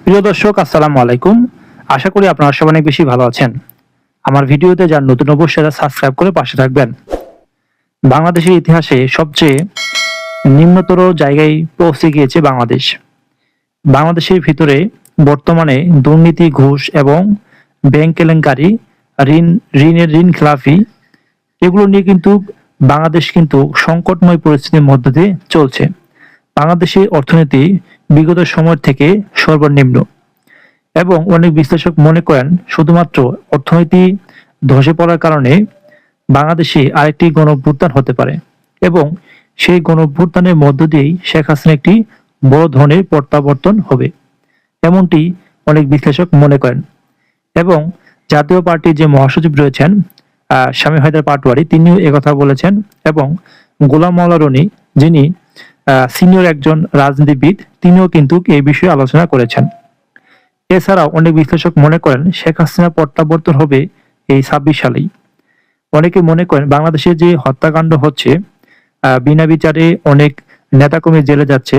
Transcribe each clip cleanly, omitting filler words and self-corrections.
প্রিয় দর্শক, আসসালামু আলাইকুম। আশা করি আপনারা সবাই অনেক বেশি ভালো আছেন। আমার ভিডিওতে যারা নতুন অবশ্যই সাবস্ক্রাইব করে পাশে থাকবেন। বাংলাদেশের ইতিহাসে সবচেয়ে নিম্নতর জায়গায় পৌঁছে গিয়েছে বাংলাদেশ। বাংলাদেশের ভিতরে বর্তমানে দুর্নীতি, ঘুষ এবং ব্যাংক কেলেঙ্কারি, ঋণ খেলাফি, এগুলো নিয়ে কিন্তু বাংলাদেশ কিন্তু সংকটময় পরিস্থিতির মধ্য দিয়ে চলছে। বাংলাদেশের অর্থনীতি বিগত সময় থেকে সর্বনিম্ন এবং অনেক বিশ্লেষক মনে করেন শুধুমাত্র অর্থনীতি ধসে পড়ার কারণে বাংলাদেশে আরেকটি গণঅভ্যুত্থান হতে পারে এবং সেই গণঅভ্যুত্থানের মধ্য দিয়েই শেখ হাসিনা একটি বড় ধরনের প্রত্যাবর্তন হবে, এমনটি অনেক বিশ্লেষক মনে করেন। এবং জাতীয় পার্টির যে মহাসচিব রয়েছেন শামীম হায়দার পাটোয়ারি, তিনিও একথা বলেছেন এবং গোলাম মাওলা রনি, যিনি সিনিয়র একজন রাজনীতিবিদ, তিনিও কিন্তু এই বিষয়ে আলোচনা করেছেন। এছাড়াও অনেক বিশ্লেষক মনে করেন শেখ হাসিনা প্রত্যাবর্তন হবে এই 26 সালেই। অনেকে মনে করেন বাংলাদেশে যে হত্যাকাণ্ড হচ্ছে, বিনা বিচারে অনেক নেতাকর্মী জেলে যাচ্ছে,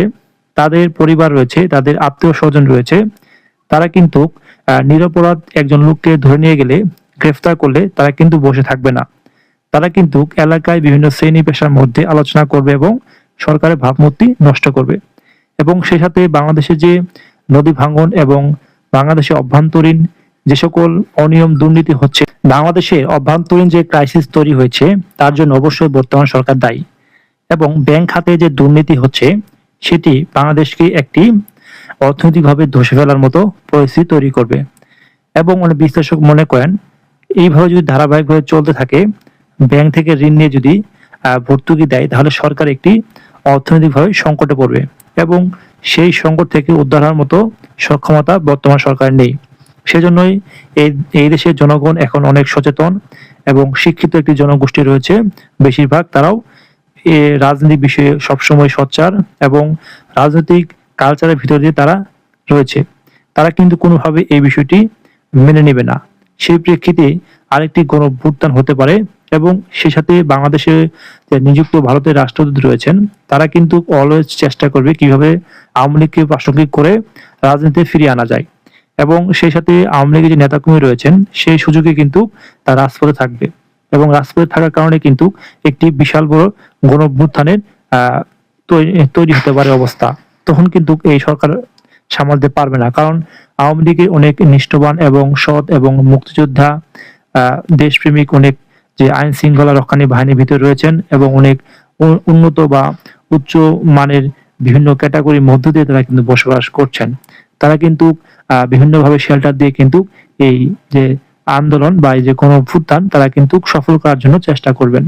তাদের পরিবার রয়েছে, তাদের আত্মীয় স্বজন রয়েছে, তারা কিন্তু নিরপরাধ একজন লোককে ধরে নিয়ে গেলে, গ্রেফতার করলে তারা কিন্তু বসে থাকবে না। তারা কিন্তু এলাকায় বিভিন্ন শ্রেণী পেশার মধ্যে আলোচনা করবে এবং সরকারের ভাবমূর্তি নষ্ট করবে। এবং সেই সাথে বাংলাদেশে যে নদী ভাঙন এবং বাংলাদেশে অভ্যন্তরীণ যে সকল অনিয়ম দুর্নীতি হচ্ছে, বাংলাদেশে অভ্যন্তরীণ যে ক্রাইসিস তৈরি হয়েছে, তার জন্য অবশ্যই বর্তমান সরকার দায়ী। এবং ব্যাংক খাতে যে দুর্নীতি হচ্ছে, সেটি বাংলাদেশকে একটি অর্থনৈতিকভাবে ধসে ফেলার মতো পরিস্থিতি তৈরি করবে। এবং অনেক বিশ্লেষক মনে করেন এইভাবে যদি ধারাবাহিকভাবে চলতে থাকে, ব্যাংক থেকে ঋণ নিয়ে যদি ভর্তুকি দেয়, তাহলে সরকার একটি অর্থনৈতিকভাবে সংকটে পড়বে এবং সেই সংকট থেকে উদ্ধার হওয়ার মতো সক্ষমতা বর্তমান সরকার নেই। সেজন্যই এই দেশের জনগণ এখন অনেক সচেতন এবং শিক্ষিত একটি জনগোষ্ঠী রয়েছে। বেশিরভাগ তারাও রাজনীতি বিষয়ে সবসময় সোচ্চার এবং রাজনৈতিক কালচারের ভিতর দিয়ে তারা রয়েছে। তারা কিন্তু কোনোভাবে এই বিষয়টি মেনে নেবে না। সেই প্রেক্ষিতে আরেকটি গণঅভ্যুত্থান হতে পারে এবং সেই সাথে বাংলাদেশে নিযুক্ত ভারতের রাষ্ট্রদূত রয়েছেন, তারা কিন্তু অলওয়েজ চেষ্টা করবে কিভাবে আওয়ামী লীগকে প্রাসঙ্গিক করে রাজনীতিতে ফিরিয়ে আনা যায়। এবং সেই সাথে আওয়ামী লীগের যে নেতাকর্মী রয়েছেন, সেই সুযোগে কিন্তু তারা রাজপথে থাকবে এবং রাজপথে থাকার কারণে কিন্তু একটি বিশাল বড় গণঅভ্যুত্থানের তৈরি হতে পারে অবস্থা। তখন কিন্তু এই সরকার সামালতে পারবে না, কারণ আওয়ামী লীগের অনেক নিষ্ঠবান এবং সৎ এবং মুক্তিযোদ্ধা, দেশপ্রেমিক অনেক যে আইন শৃঙ্খলা রক্ষাকারী বাহিনীর ভিতরে রয়েছেন এবং অনেক উন্নত বা উচ্চ মানের বিভিন্ন ক্যাটাগরির মধ্য দিয়ে তারা কিন্তু বসবাস করছেন। তারা কিন্তু বিভিন্নভাবে শেল্টার দিয়ে কিন্তু এই যে আন্দোলন বা এই যে গণঅভ্যুত্থান, তারা কিন্তু সফল করার জন্য চেষ্টা করবেন।